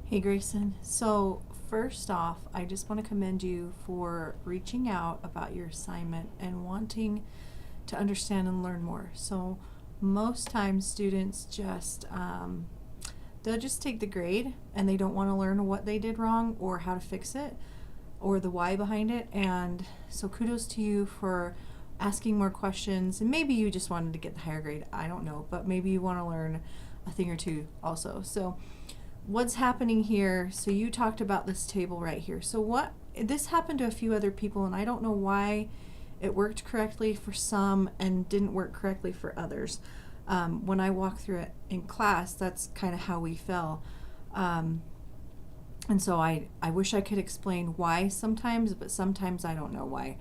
Hey Grayson. So first off, I just want to commend you for reaching out about your assignment and wanting to understand and learn more. So most times students just they'll just take the grade and they don't want to learn what they did wrong or how to fix it or the why behind it. And so kudos to you for asking more questions. And maybe you just wanted to get the higher grade. I don't know, but maybe you want to learn a thing or two also. So what's happening here, so you talked about this table right here. So this happened to a few other people, and I don't know why it worked correctly for some and didn't work correctly for others. When I walked through it in class, that's kind of how we fell. And so I wish I could explain why sometimes, but sometimes I don't know why.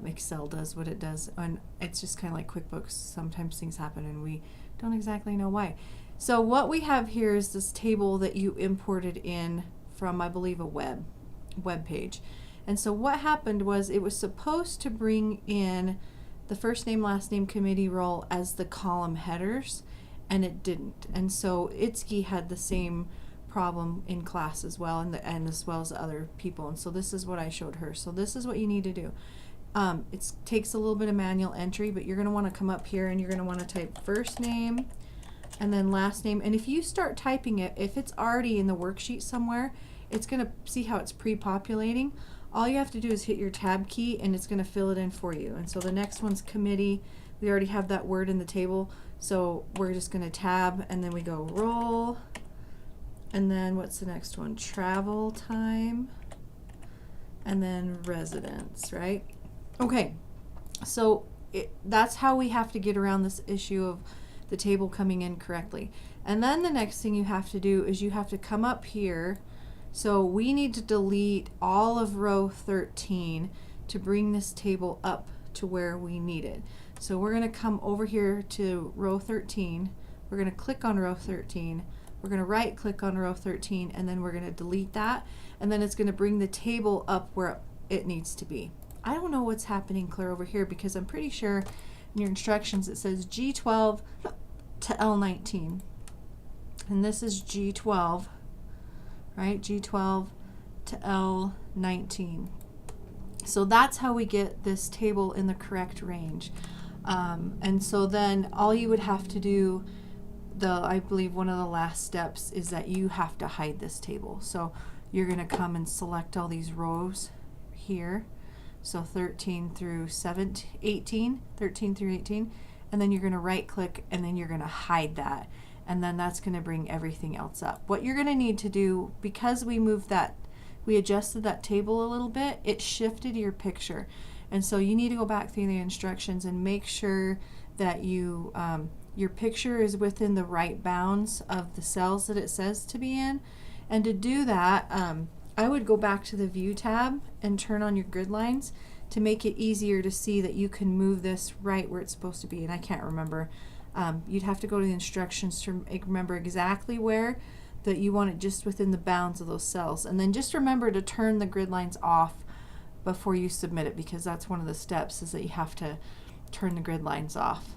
Excel does what it does, and it's just kind of like QuickBooks. Sometimes things happen and we don't exactly know why. So what we have here is this table that you imported in from, I believe, a web page. And so what happened was it was supposed to bring in the first name, last name, committee role as the column headers, and it didn't. And so Itsuki had the same problem in class as well, and as well as other people. And so this is what I showed her. So this is what you need to do. It takes a little bit of manual entry, but you're going to want to come up here and you're going to want to type first name and then last name. And if you start typing it, if it's already in the worksheet somewhere, it's going to see how it's pre-populating. All you have to do is hit your tab key and it's going to fill it in for you. And so the next one's committee. We already have that word in the table, so we're just going to tab and then we go role. And then what's the next one? Travel time. And then residence, right? Okay, so that's how we have to get around this issue of the table coming in correctly. And then the next thing you have to do is you have to come up here. So we need to delete all of row 13 to bring this table up to where we need it. So we're going to come over here to row 13. We're going to click on row 13. We're going to right click on row 13 and then we're going to delete that. And then it's going to bring the table up where it needs to be. I don't know what's happening clear over here because I'm pretty sure in your instructions it says G12 to L19. And this is G12, right? G12 to L19. So that's how we get this table in the correct range. And so then all you would have to do, I believe one of the last steps is that you have to hide this table. So you're going to come and select all these rows here. So 13 through 18, and then you're going to right click and then you're going to hide that. And then that's going to bring everything else up. What you're going to need to do, because we adjusted that table a little bit, it shifted your picture. And so you need to go back through the instructions and make sure that your picture is within the right bounds of the cells that it says to be in. And to do that, I would go back to the View tab and turn on your grid lines to make it easier to see that you can move this right where it's supposed to be. And I can't remember. You'd have to go to the instructions to remember exactly where that you want it just within the bounds of those cells. And then just remember to turn the grid lines off before you submit it, because that's one of the steps, is that you have to turn the grid lines off.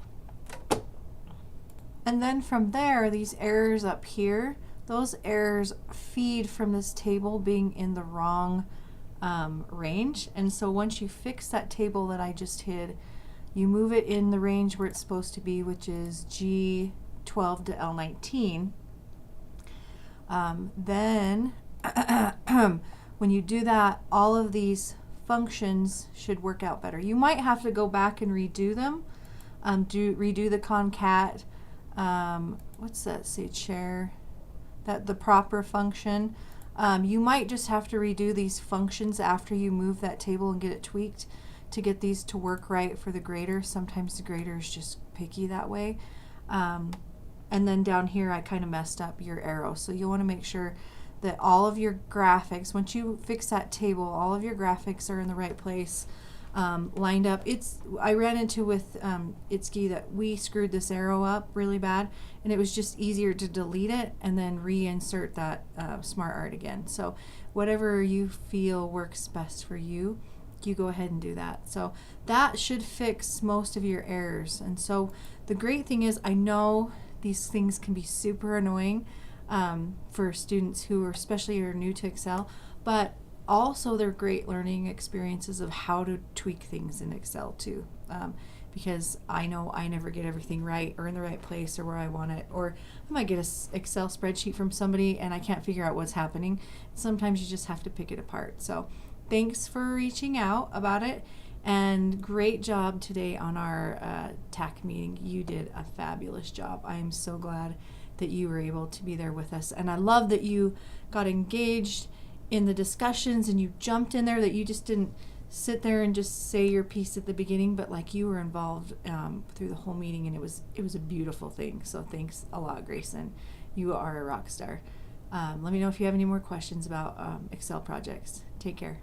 And then from there, these errors up here, those errors feed from this table being in the wrong range. And so once you fix that table that I just hid, you move it in the range where it's supposed to be, which is G12 to L19. Then when you do that, all of these functions should work out better. You might have to go back and redo them, redo the concat, what's that say, chair, that the proper function. You might just have to redo these functions after you move that table and get it tweaked to get these to work right for the grader. Sometimes the grader is just picky that way. And then down here I kind of messed up your arrow. So you'll want to make sure that all of your graphics, once you fix that table, all of your graphics are in the right place, lined up. I ran into with Itsuki that we screwed this arrow up really bad, and it was just easier to delete it and then reinsert that smart art again. So whatever you feel works best for you, you go ahead and do that. So that should fix most of your errors. And so the great thing is, I know these things can be super annoying. for students who are especially are new to Excel, but also they're great learning experiences of how to tweak things in Excel too. Because I know I never get everything right or in the right place or where I want it, or I might get a Excel spreadsheet from somebody and I can't figure out what's happening. Sometimes you just have to pick it apart. So thanks for reaching out about it, and great job today on our TAC meeting. You did a fabulous job. I am so glad that you were able to be there with us, and I love that you got engaged in the discussions and you jumped in there, that you just didn't sit there and just say your piece at the beginning, but like you were involved through the whole meeting, and it was a beautiful thing. So thanks a lot, Greysen. You are a rock star. Let me know if you have any more questions about Excel projects. Take care.